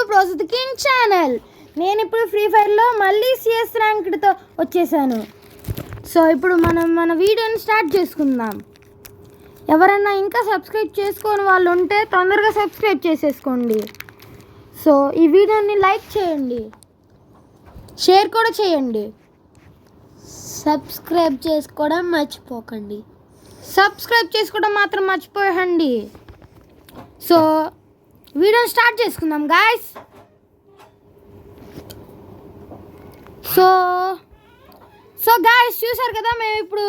Bros the king channel. నేను ఇప్పుడు free ఫైర్లో మళ్ళీ సిఎస్ ర్యాంక్డ్తో వచ్చేసాను. సో ఇప్పుడు మనం మన వీడియోని స్టార్ట్ చేసుకుందాం. ఎవరన్నా ఇంకా సబ్స్క్రైబ్ చేసుకోని వాళ్ళు ఉంటే తొందరగా సబ్స్క్రైబ్ చేసేసుకోండి. సో ఈ వీడియోని లైక్ చేయండి, షేర్ కూడా చేయండి, సబ్స్క్రైబ్ చేసుకోవడం మర్చిపోకండి. సబ్స్క్రైబ్ చేసుకోవడం మాత్రం మర్చిపోయండి. సో వీడియోని స్టార్ట్ చేసుకుందాం గాయస్. సో గాయస్ చూసారు కదా, మేము ఇప్పుడు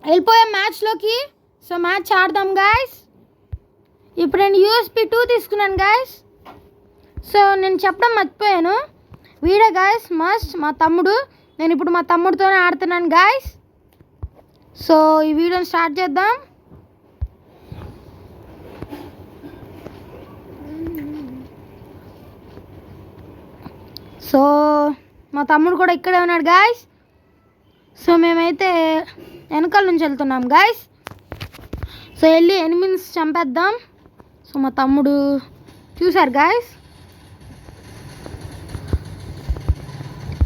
వెళ్ళిపోయాం మ్యాచ్లోకి. సో మ్యాచ్ ఆడదాం గాయస్. ఇప్పుడు నేను యూఎస్పీ 2 తీసుకున్నాను గాయస్. సో నేను చెప్పడం మర్చిపోయాను, వీడియో గాయస్ మస్ట్ మా తమ్ముడు, నేను ఇప్పుడు మా తమ్ముడితోనే ఆడుతున్నాను గాయస్. సో ఈ వీడియోని స్టార్ట్ చేద్దాం. సో మా తమ్ముడు కూడా ఇక్కడే ఉన్నాడు గాయస్. సో మేమైతే వెనకాల నుంచి వెళ్తున్నాం గాయస్. సో వెళ్ళి ఎనిమిస్ చంపేద్దాం. సో మా తమ్ముడు చూసారు గాయస్,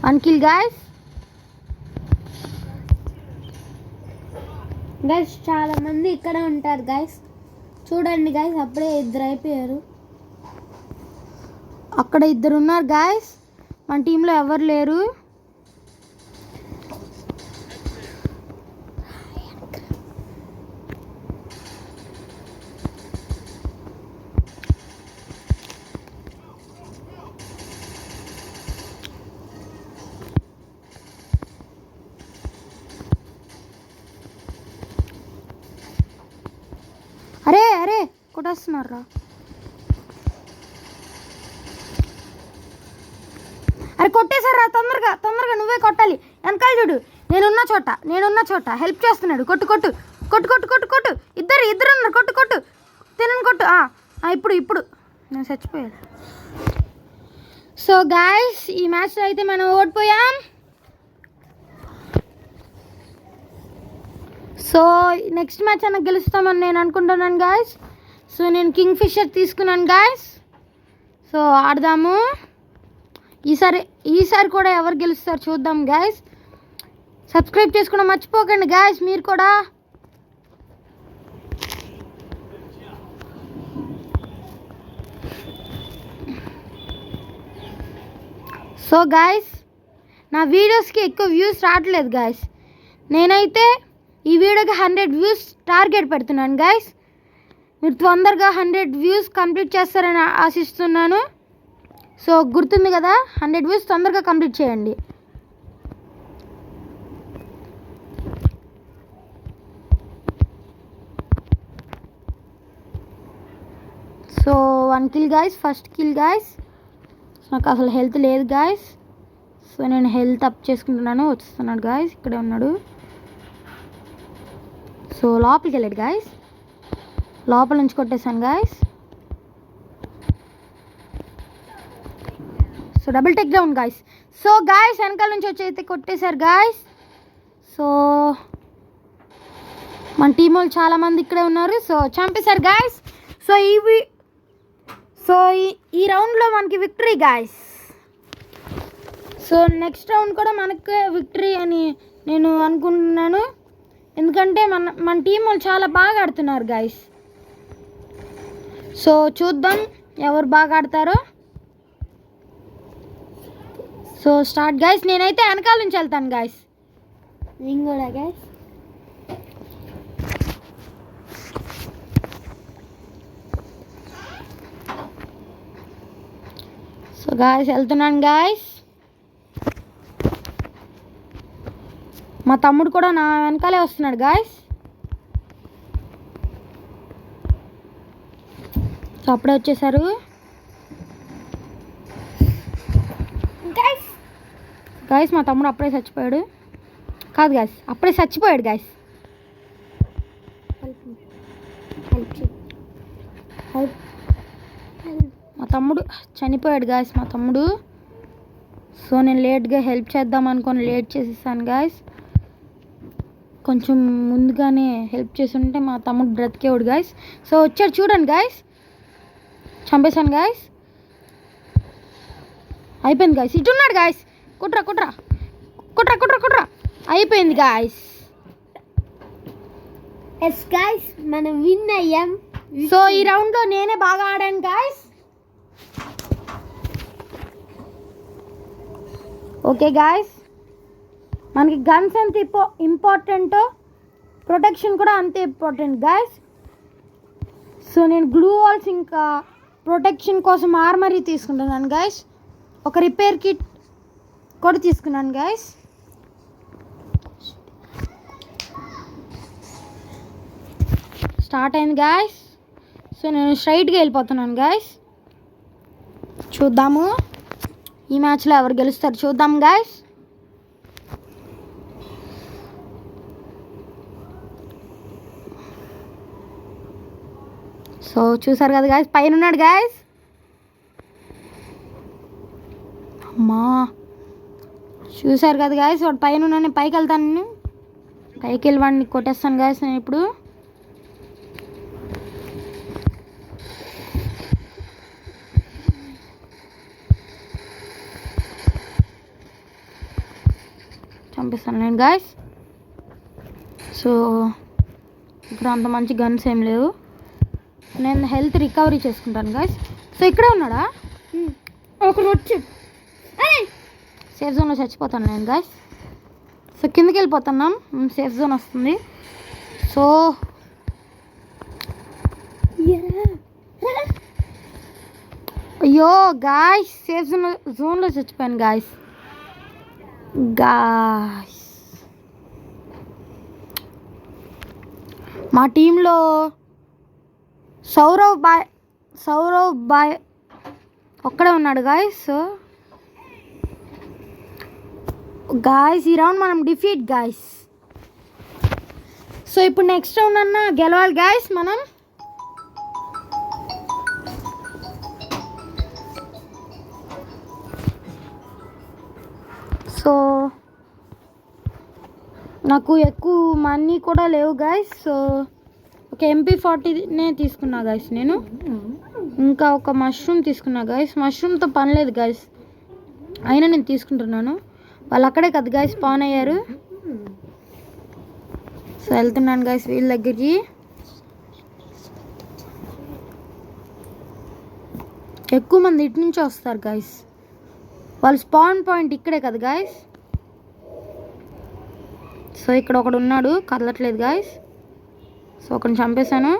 1 kill గాయస్. గైస్ చాలా మంది ఇక్కడ ఉంటారు గైస్, చూడండి గైస్, అప్పుడే 2 అయిపోయారు. అక్కడ 2 ఉన్నారు గాయస్, మన టీంలో ఎవరు లేరు. అరే అరే కొట్టేస్తున్నారా? అరే కొట్టేశారా? తొందరగా తొందరగా నువ్వే కొట్టాలి. వెనకాల చూడు, నేనున్న చోట హెల్ప్ చేస్తున్నాడు. కొట్టు కొట్టు కొట్టు కొట్టు కొట్టు కొట్టు ఇద్దరు ఉన్నారు. కొట్టు కొట్టు తినని కొట్టు. ఇప్పుడు నేను చచ్చిపోయాడు. సో గాయస్ ఈ మ్యాచ్లో అయితే మనం ఓడిపోయాం. సో నెక్స్ట్ మ్యాచ్ అన్న గెలుస్తామని నేను అనుకుంటున్నాను గాయస్. సో నేను కింగ్ ఫిషర్ తీసుకున్నాను గాయస్. సో ఆడదాము. ఈసారి కూడా ఎవరు గెలుస్తారు చూద్దాం గాయస్. సబ్స్క్రైబ్ చేసుకోవడం మర్చిపోకండి గాయస్ మీరు కూడా. సో గాయస్ నా వీడియోస్కి ఎక్కువ వ్యూస్ రావట్లేదు గాయస్. నేనైతే ఈ వీడియోకి 100 వ్యూస్ టార్గెట్ పెడుతున్నాను గాయస్. మీరు తొందరగా 100 వ్యూస్ కంప్లీట్ చేస్తారని ఆశిస్తున్నాను. సో గుర్తుంది కదా, 100 వ్యూస్ తొందరగా కంప్లీట్ చేయండి. So 1 kill guys, first kill guys. నాకు అసలు హెల్త్ లేదు గాయస్. సో నేను హెల్త్ అప్ చేసుకుంటున్నాను. వస్తున్నాడు గాయస్, ఇక్కడే ఉన్నాడు. సో లోపలికి వెళ్ళాడు గాయస్, లోపల నుంచి కొట్టేశాను guys. So double take down guys. So guys వెనకాల నుంచి వచ్చి అయితే కొట్టేశారు గాయస్. సో మన టీం వాళ్ళు చాలామంది ఇక్కడే ఉన్నారు. సో చంపేశారు గాయస్. సో ఈ రౌండ్లో మనకి victory guys. So next round కూడా మనకు విక్టరీ అని నేను అనుకుంటున్నాను, ఎందుకంటే మన టీం వాళ్ళు చాలా బాగా ఆడుతున్నారు గాయస్. సో చూద్దాం ఎవరు బాగా ఆడతారో. So start guys. నేనైతే వెనకాల నుంచి వెళ్తాను గాయస్. నేను కూడా గైస్. సో గాయస్ వెళ్తున్నాను గాయస్. మా తమ్ముడు కూడా నా వెనకాలే వస్తున్నాడు గాయస్. సో అప్పుడే వచ్చేసారు గాయస్. మా తమ్ముడు అప్పుడే చచ్చిపోయాడు. కాదు గాయస్, అప్పుడే చచ్చిపోయాడు గాయస్. మా తమ్ముడు చనిపోయాడు గాయస్, మా తమ్ముడు. సో నేను లేట్గా హెల్ప్ చేద్దాం అనుకొని లేట్ చేసేసాను గాయస్. కొంచెం ముందుగానే హెల్ప్ చేస్తుంటే మా తమ్ముడు బ్రతికేవాడు గాయస్. సో వచ్చాడు చూడండి గాయస్, చంపేశాను గాయస్. అయిపోయింది గాయస్. ఇటున్నాడు గాయస్. కుట్రా కుట్రా కుట్రా కుట్రా కుట్రా. అయిపోయింది గాయస్. ఎస్ గాయస్ మనం విన్ అయ్యాం. సో ఈ రౌండ్లో నేనే బాగా ఆడాను గాయస్. ఓకే గాయస్, మనకి గన్స్ ఎంత ఇంపార్టెంటో ప్రొటెక్షన్ కూడా అంతే ఇంపార్టెంట్ గాయస్. సో నేను గ్లూ వాల్స్ ఇంకా ప్రొటెక్షన్ కోసం ఆర్మరీ తీసుకుంటున్నాను గాయస్. ఒక రిపేర్ కిట్ కూడా తీసుకున్నాను గాయస్. స్టార్ట్ అయింది గాయస్. సో నేను స్ట్రైట్గా వెళ్ళిపోతున్నాను గాయస్. చూద్దాము ఈ మ్యాచ్లో ఎవరు గెలుస్తారు చూద్దాం గాయస్. సో చూసారు కదా గాయస్, పైన ఉన్నాడు గాయస్. అమ్మా చూసారు కదా గాయస్, వాడు పైన ఉన్నాను. పైకి వెళ్తాను, నేను పైకి వెళ్ళి వాడిని కొట్టేస్తాను గాయస్. నేను ఇప్పుడు చంపిస్తాను నేను గాయస్. సో ఇక్కడ అంత మంచి గన్స్ ఏం లేవు. నేను హెల్త్ రికవరీ చేసుకుంటాను గాయస్. సో ఇక్కడే ఉన్నాడా ఒకరు వచ్చి సేఫ్ జోన్లో చచ్చిపోతాను నేను గాయస్. సో కిందకి వెళ్ళిపోతున్నాం, సేఫ్ జోన్ వస్తుంది. సో అయ్యో గాయస్, సేఫ్ జోన్లో చచ్చిపోయాను గాయస్. మా టీంలో సౌరవ్ బాయ్ ఒక్కడే ఉన్నాడు గాయస్. ఈ రౌండ్ మనం డిఫీట్ గాయస్. సో ఇప్పుడు నెక్స్ట్ రౌండ్ అన్న గెలవాలి గాయస్ మనం. సో నాకు ఎక్కువ మనీ కూడా లేవు గాయస్. సో ఒక MP40నే తీసుకున్నా గాయస్ నేను. ఇంకా ఒక మష్రూమ్ తీసుకున్నా గాయస్. మష్రూమ్తో పని లేదు గాయస్, అయినా నేను తీసుకుంటున్నాను. వాళ్ళు అక్కడే కదా గాయస్ స్పాన్ అయ్యారు. సో వెళ్తున్నాను గాయస్ వీళ్ళ దగ్గరికి. ఎక్కువ మంది ఇటు నుంచి వస్తారు గాయస్. వాళ్ళ స్పాన్ పాయింట్ ఇక్కడే కదా గాయస్. సో ఇక్కడ ఒకడు ఉన్నాడు, కదలట్లేదు గాయస్. సో ఒకరిని చంపేశాను.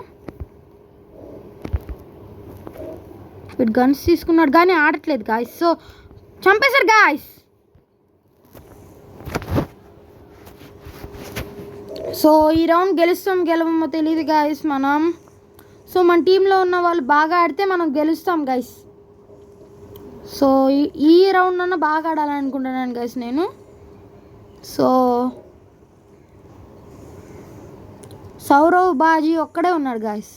వీడు గన్స్ తీసుకున్నాడు కానీ ఆడట్లేదు గాయస్. సో చంపేశారు గాయస్. సో ఈ రౌండ్ గెలవమో తెలియదు గాయస్ మనం. సో మన టీంలో ఉన్న వాళ్ళు బాగా ఆడితే మనం గెలుస్తాం గాయస్. సో ఈ రౌండ్ అన్న బాగా ఆడాలనుకుంటున్నాను గాయస్ నేను. సో సౌరవ్ బాజీ ఒక్కడే ఉన్నాడు గాయస్.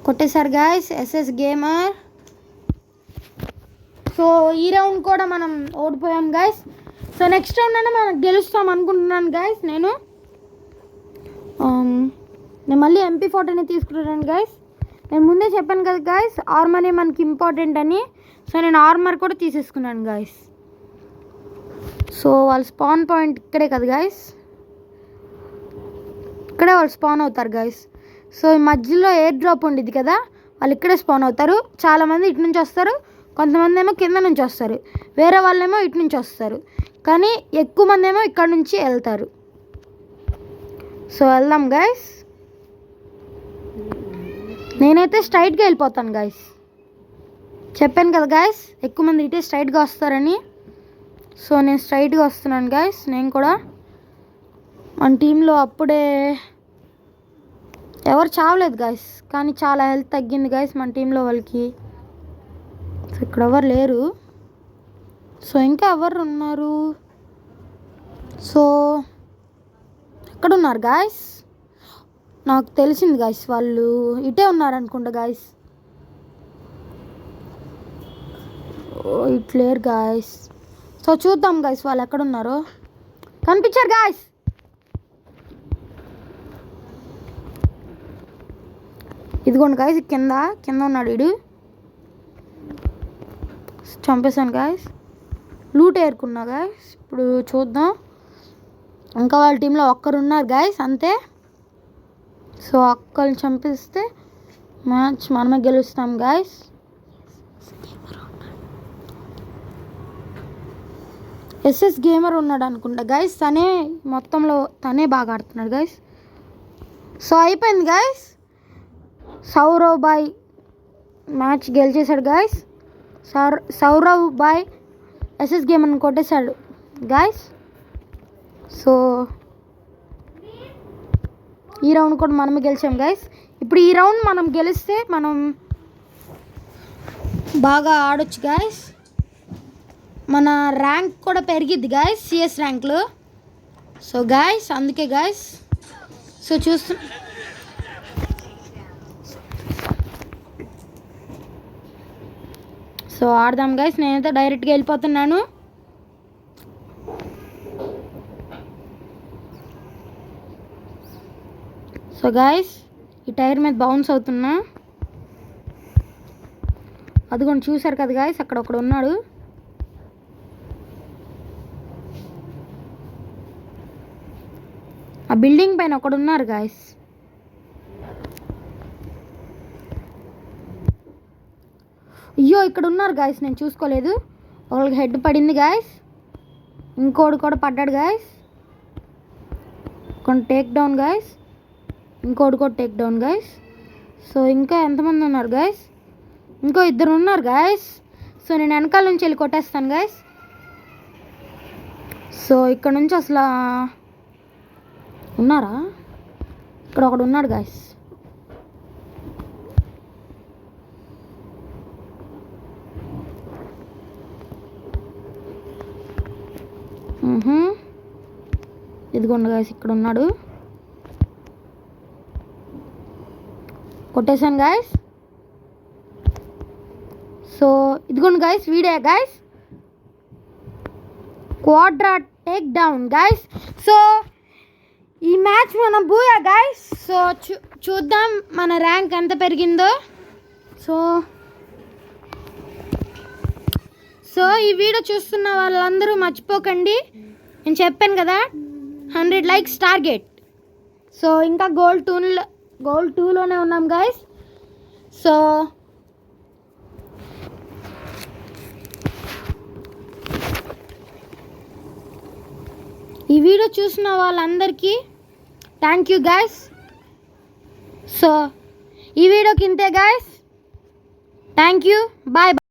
కొట్టేశారు గాయస్ SS గేమర్. సో ఈ రౌండ్ కూడా మనం ఓడిపోయాం గాయస్. సో నెక్స్ట్ రౌండ్ అయినా మనం గెలుస్తాం అనుకుంటున్నాను గాయస్ నేను మళ్ళీ MP40ని తీసుకుంటాను గాయస్. నేను ముందే చెప్పాను కదా గాయస్, ఆర్మర్ మనకి ఇంపార్టెంట్ అని. సో నేను ఆర్మర్ కూడా తీసేసుకున్నాను గాయస్. సో వాళ్ళ స్పాన్ పాయింట్ ఇక్కడే కదా గాయస్, ఇక్కడే వాళ్ళు స్పాన్ అవుతారు గాయస్. సో ఈ మధ్యలో ఎయిర్ డ్రాప్ ఉండేది కదా, వాళ్ళు ఇక్కడే స్పాన్ అవుతారు. చాలామంది ఇటు నుంచి వస్తారు, కొంతమంది ఏమో కింద నుంచి వస్తారు, వేరే వాళ్ళేమో ఇటు నుంచి వస్తారు, కానీ ఎక్కువ మంది ఏమో ఇక్కడ నుంచి వెళ్తారు. సో వెళ్దాం గాయస్. నేనైతే స్ట్రైట్గా వెళ్ళిపోతాను గాయస్. చెప్పాను కదా గాయస్, ఎక్కువ మంది ఇటే స్ట్రైట్గా వస్తారని. సో నేను స్ట్రైట్గా వస్తున్నాను గాయస్. నేను కూడా మన టీంలో అప్పుడే ఎవరు చావలేదు గాయస్, కానీ చాలా హెల్త్ తగ్గింది గాయస్ మన టీంలో వాళ్ళకి. సో ఇక్కడ ఎవరు లేరు. సో ఇంకా ఎవరు ఉన్నారు? సో ఎక్కడున్నారు గాయస్? నాకు తెలిసింది గాయస్, వాళ్ళు ఇటే ఉన్నారనుకుంటా గాయస్. ఇటు లేరు గాయస్. సో చూద్దాం గైస్ వాళ్ళు ఎక్కడున్నారో. కనిపించారు గాయస్. ఇదిగోండి గాయస్ కింద ఉన్నాడు వీడు. చంపేశాను గాయస్. లూట్ ఏరుకున్నా గాయస్. ఇప్పుడు చూద్దాం. ఇంకా వాళ్ళ టీంలో ఒక్కరు ఉన్నారు గాయస్ అంతే. సో ఒక్కరిని చంపిస్తే మ్యాచ్ మనమే గెలుస్తాం గాయస్. ఎస్ఎస్ గేమర్ ఉన్నాడు అనుకుంటా గాయస్. తనే బాగా ఆడుతున్నాడు గాయస్. సో అయిపోయింది గాయస్. సౌరవ్ బాయ్ మ్యాచ్ గెలిచేశాడు గాయస్. సౌరవ్ బాయ్ ఎస్ఎస్ గేమర్ని కొట్టేశాడు గాయస్. సో ఈ రౌండ్ కూడా మనమే గెలిచాం గాయస్. ఇప్పుడు ఈ రౌండ్ మనం గెలిస్తే మనం బాగా ఆడొచ్చు గాయస్. మన ర్యాంక్ కూడా పెరిగిద్ది గాయస్ సిఎస్ ర్యాంక్లో. సో గాయస్ అందుకే గాయస్. సో సో ఆడదాం గాయస్. నేనైతే డైరెక్ట్గా వెళ్ళిపోతున్నాను. సో గాయస్ ఈ టైర్ మీద బౌన్స్ అవుతున్నా. అదిగోండి చూసారు కదా గాయస్ అక్కడ ఒకడు ఉన్నాడు. ఆ బిల్డింగ్ పైన ఒకడు ఉన్నారు గాయస్. అయ్యో ఇక్కడ ఉన్నారు గాయస్, నేను చూసుకోలేదు. ఒకరికి హెడ్ పడింది గాయస్. ఇంకోడు కూడా పడ్డాడు గాయస్. కొన్ని టేక్ డౌన్ గాయస్. ఇంకోటి కూడా టేక్ డౌన్ గాయస్. సో ఇంకా ఎంతమంది ఉన్నారు గాయస్? ఇంకో ఇద్దరు ఉన్నారు గాయస్. సో నేను వెనకాల నుంచి వెళ్ళి కొట్టేస్తాను గాయస్. సో ఇక్కడ నుంచి అసలు ఉన్నారా? ఇక్కడ ఒకడు ఉన్నాడు గాయస్. ఇదిగోండి గాయస్ ఇక్కడ ఉన్నాడు. కొట్టేశాను గాయస్. సో ఇదిగోండి guys video guys. Quadra take down guys. So ఈ మ్యాచ్ మనం బూయా గాయస్. సో చూద్దాం మన ర్యాంక్ ఎంత పెరిగిందో. సో ఈ వీడియో చూస్తున్న వాళ్ళందరూ మర్చిపోకండి, నేను చెప్పాను కదా 100 likes టార్గెట్. సో ఇంకా గోల్డ్ 2లోనే ఉన్నాం గాయస్. సో ఈ వీడియో చూసిన వాళ్ళందరికీ థ్యాంక్ యూ గాయస్. సో ఈ వీడియోకి ఇంతే గాయస్. Thank you. బాయ్.